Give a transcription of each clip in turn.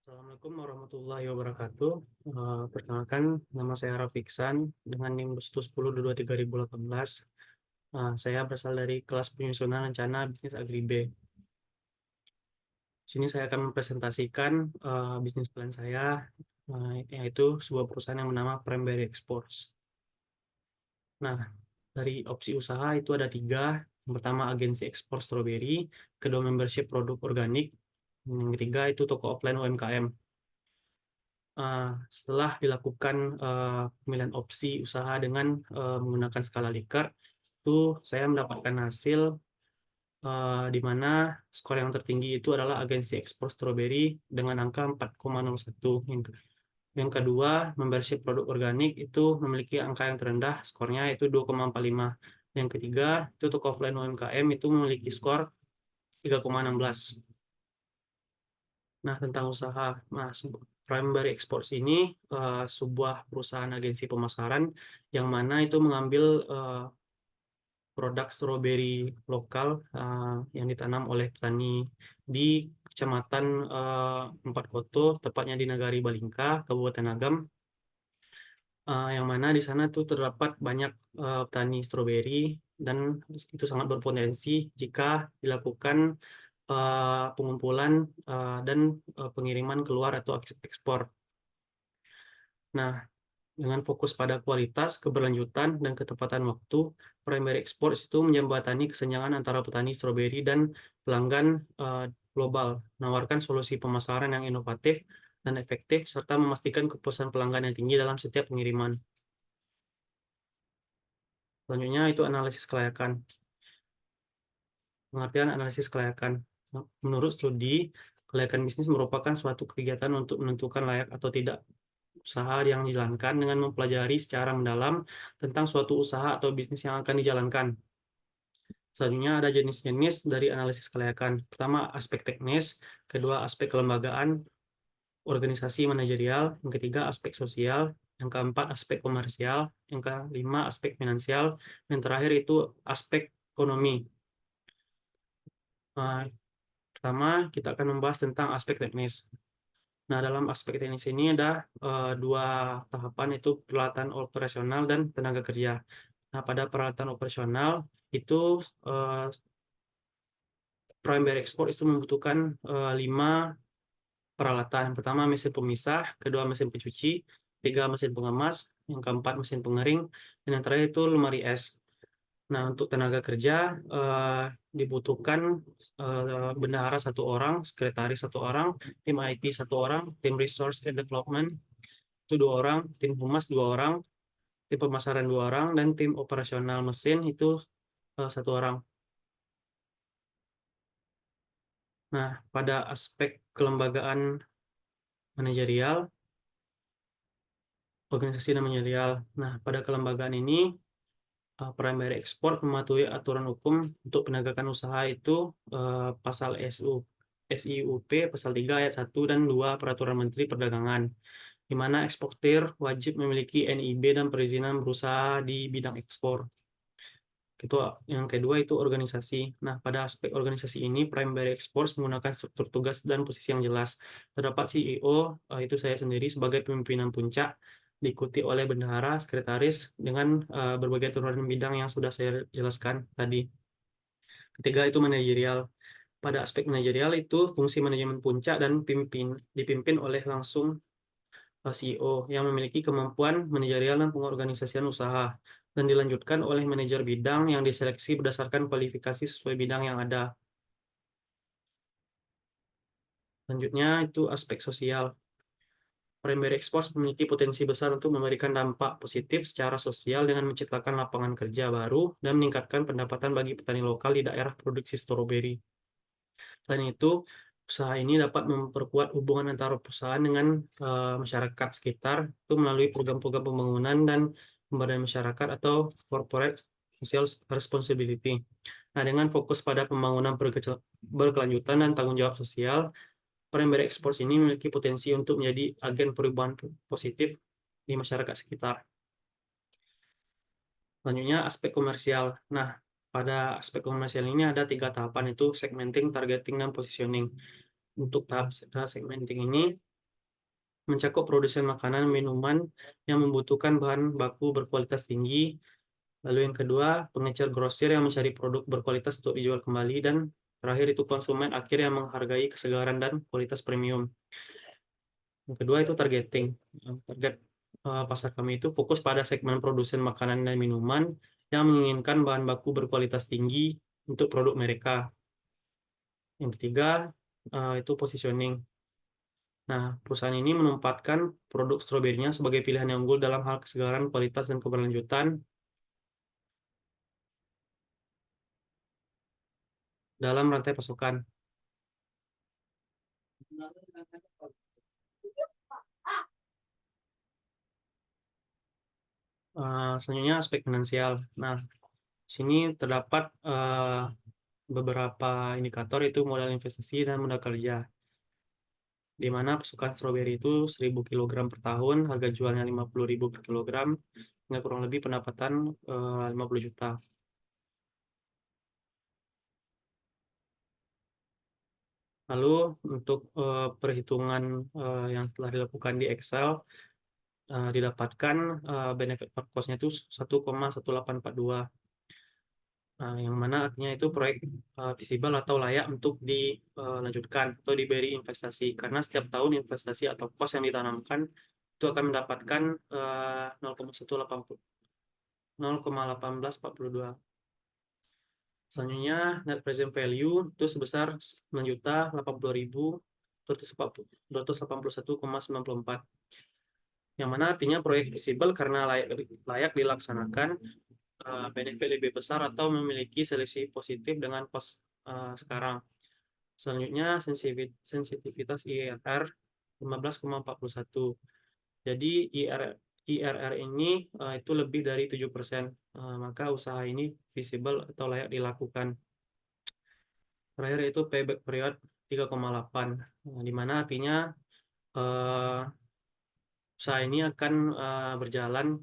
Assalamualaikum warahmatullahi wabarakatuh. Perkenalkan, nama saya Rafiksan dengan NIM 11022 2018. Saya berasal dari kelas penyusunan rencana bisnis Agri B. Di sini saya akan mempresentasikan bisnis plan saya, yaitu sebuah perusahaan yang bernama Primary Exports. Nah, dari opsi usaha itu ada tiga. Yang pertama, agensi ekspor stroberi. Kedua, membership produk organik. Yang ketiga, itu toko offline UMKM. Setelah dilakukan pemilihan opsi usaha dengan menggunakan skala Likert, itu saya mendapatkan hasil di mana skor yang tertinggi itu adalah agensi ekspor stroberi dengan angka 4,01. Yang kedua, membership produk organik itu memiliki angka yang terendah, skornya itu 2,45. Yang ketiga, itu toko offline UMKM itu memiliki skor 3,16. Nah, tentang usaha. Nah, Primary Exports ini sebuah perusahaan agensi pemasaran yang mana itu mengambil produk stroberi lokal yang ditanam oleh petani di Kecamatan Empat Koto, tepatnya di Nagari Balingka, Kabupaten Agam, yang mana di sana tuh terdapat banyak petani stroberi dan itu sangat berpotensi jika dilakukan pengumpulan dan pengiriman keluar atau ekspor. Nah, dengan fokus pada kualitas, keberlanjutan, dan ketepatan waktu, Primary Exports itu menjembatani kesenjangan antara petani stroberi dan pelanggan global, menawarkan solusi pemasaran yang inovatif dan efektif, serta memastikan kepuasan pelanggan yang tinggi dalam setiap pengiriman. Selanjutnya itu analisis kelayakan. Pengertian analisis kelayakan. Menurut studi, kelayakan bisnis merupakan suatu kegiatan untuk menentukan layak atau tidak usaha yang dijalankan dengan mempelajari secara mendalam tentang suatu usaha atau bisnis yang akan dijalankan. Selanjutnya ada jenis-jenis dari analisis kelayakan. Pertama, aspek teknis. Kedua, aspek kelembagaan, organisasi manajerial. Yang ketiga, aspek sosial. Yang keempat, aspek komersial. Yang kelima, aspek finansial. Yang terakhir itu aspek ekonomi. Pertama, kita akan membahas tentang aspek teknis. Nah, dalam aspek teknis ini ada dua tahapan, itu peralatan operasional dan tenaga kerja. Nah, pada peralatan operasional itu Primary Export itu membutuhkan 5 peralatan. Yang pertama mesin pemisah, kedua mesin pencuci, tiga mesin pengemas, yang keempat mesin pengering, dan yang terakhir itu lemari es. Nah, untuk tenaga kerja dibutuhkan bendahara 1 orang, sekretaris 1 orang, tim IT 1 orang, tim resource and development itu 2 orang, tim humas 2 orang, tim pemasaran 2 orang, dan tim operasional mesin itu 1 orang. Nah, pada aspek kelembagaan manajerial, organisasi dan manajerial. Nah, pada kelembagaan ini, Primary Export mematuhi aturan hukum untuk penegakan usaha itu pasal SIUP pasal 3 ayat 1 dan 2 Peraturan Menteri Perdagangan, di mana eksportir wajib memiliki NIB dan perizinan berusaha di bidang ekspor. Yang kedua itu organisasi. Nah, pada aspek organisasi ini, Primary Exports menggunakan struktur tugas dan posisi yang jelas. Terdapat CEO, itu saya sendiri sebagai pimpinan puncak, diikuti oleh bendahara, sekretaris, dengan berbagai turunan bidang yang sudah saya jelaskan tadi. Ketiga itu manajerial. Pada aspek manajerial itu fungsi manajemen puncak dan dipimpin oleh langsung CEO yang memiliki kemampuan manajerial dan pengorganisasian usaha, dan dilanjutkan oleh manajer bidang yang diseleksi berdasarkan kualifikasi sesuai bidang yang ada. Selanjutnya itu aspek sosial. Primary Exports memiliki potensi besar untuk memberikan dampak positif secara sosial dengan menciptakan lapangan kerja baru dan meningkatkan pendapatan bagi petani lokal di daerah produksi stroberi. Selain itu, usaha ini dapat memperkuat hubungan antara perusahaan dengan masyarakat sekitar itu melalui program-program pembangunan dan pemberdayaan masyarakat atau corporate social responsibility. Nah, dengan fokus pada pembangunan berkelanjutan dan tanggung jawab sosial, Primary Exports ini memiliki potensi untuk menjadi agen perubahan positif di masyarakat sekitar. Selanjutnya, aspek komersial. Nah, pada aspek komersial ini ada 3 tahapan, itu segmenting, targeting, dan positioning. Untuk tahap segmenting ini, mencakup produsen makanan minuman yang membutuhkan bahan baku berkualitas tinggi. Lalu yang kedua, pengecer grosir yang mencari produk berkualitas untuk dijual kembali. Dan terakhir itu konsumen akhir yang menghargai kesegaran dan kualitas premium. Yang kedua itu targeting. Target pasar kami itu fokus pada segmen produsen makanan dan minuman yang menginginkan bahan baku berkualitas tinggi untuk produk mereka. Yang ketiga itu positioning. Nah, perusahaan ini menempatkan produk stroberinya sebagai pilihan yang unggul dalam hal kesegaran, kualitas, dan keberlanjutan dalam rantai pasokan. Selanjutnya aspek finansial. Nah, di sini terdapat beberapa indikator itu modal investasi dan modal kerja, di mana pasokan stroberi itu 1.000 kg per tahun, harga jualnya 50.000 per kilogram, hingga kurang lebih pendapatan 50 juta. Lalu untuk perhitungan yang telah dilakukan di Excel, didapatkan benefit per cost-nya itu 1,1842. Yang mana artinya itu proyek visible atau layak untuk dilanjutkan atau diberi investasi, karena setiap tahun investasi atau cost yang ditanamkan itu akan mendapatkan 0,1842. Selanjutnya net present value itu sebesar 9.281,94, yang mana artinya proyek visible karena layak dilaksanakan, benefit lebih besar atau memiliki selisih positif dengan cost sekarang. Selanjutnya sensitivitas IRR 15,41. Jadi IRR ini itu lebih dari 7%, maka usaha ini visible atau layak dilakukan. Terakhir itu payback period 3,8, di mana artinya uh, usaha ini akan berjalan,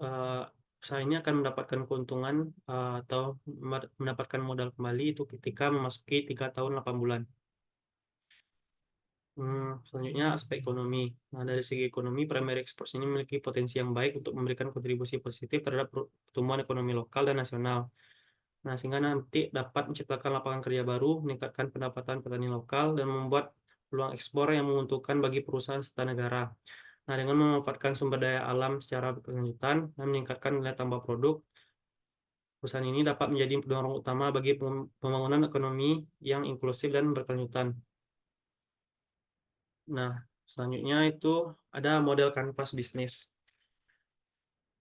uh, usaha ini akan mendapatkan keuntungan atau mendapatkan modal kembali itu ketika memasuki 3 tahun 8 bulan. Selanjutnya aspek ekonomi. Nah, dari segi ekonomi, primary exports ini memiliki potensi yang baik untuk memberikan kontribusi positif terhadap pertumbuhan ekonomi lokal dan nasional. Nah, sehingga nanti dapat menciptakan lapangan kerja baru, meningkatkan pendapatan petani lokal, dan membuat peluang ekspor yang menguntungkan bagi perusahaan serta negara. Nah, dengan memanfaatkan sumber daya alam secara berkelanjutan dan meningkatkan nilai tambah produk, perusahaan ini dapat menjadi pendorong utama bagi pembangunan ekonomi yang inklusif dan berkelanjutan. Nah, selanjutnya itu ada model kanvas bisnis.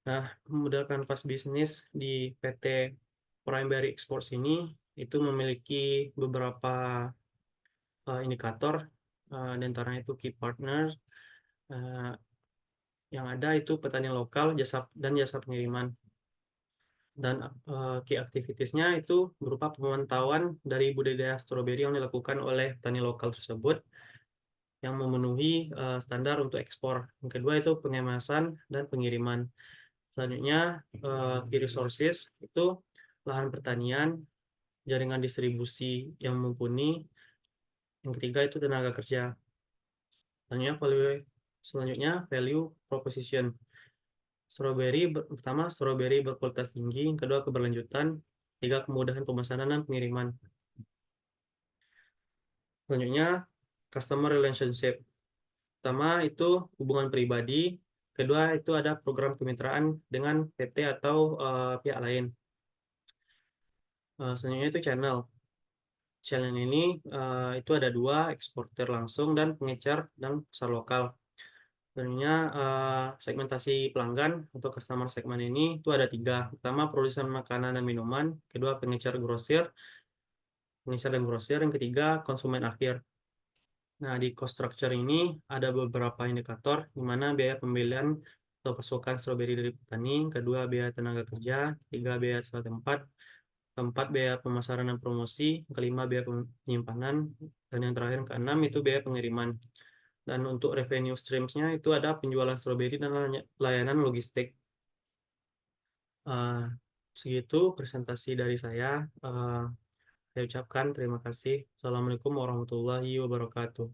Nah, model kanvas bisnis di PT Primary Exports ini itu memiliki beberapa indikator, di antaranya itu key partner, uh, yang ada itu petani lokal, jasa dan jasa pengiriman. Dan key activitiesnya itu berupa pemantauan dari budidaya stroberi yang dilakukan oleh petani lokal tersebut yang memenuhi standar untuk ekspor. Yang kedua itu pengemasan dan pengiriman. Selanjutnya key resources itu lahan pertanian, jaringan distribusi yang mumpuni. Yang ketiga itu tenaga kerja. Selanjutnya value proposition. Pertama strawberry berkualitas tinggi, yang kedua keberlanjutan, tiga kemudahan pemesanan dan pengiriman. Selanjutnya customer relationship. Pertama itu hubungan pribadi, kedua itu ada program kemitraan dengan PT atau pihak lain. Selanjutnya itu channel. Channel ini itu ada dua, eksportir langsung dan pengecer dan pasar lokal. Selanjutnya segmentasi pelanggan untuk customer segmen ini itu ada tiga. Pertama produsen makanan dan minuman, kedua pengecer dan grosir, yang ketiga konsumen akhir. Nah, di cost structure ini ada beberapa indikator, di mana biaya pembelian atau pasokan stroberi dari petani, kedua biaya tenaga kerja, ketiga biaya sewa tempat, keempat biaya pemasaran dan promosi, kelima biaya penyimpanan, dan yang terakhir keenam itu biaya pengiriman. Dan untuk revenue streams-nya itu ada penjualan stroberi dan layanan logistik. Uh, Segitu presentasi dari saya. Saya ucapkan terima kasih. Assalamualaikum warahmatullahi wabarakatuh.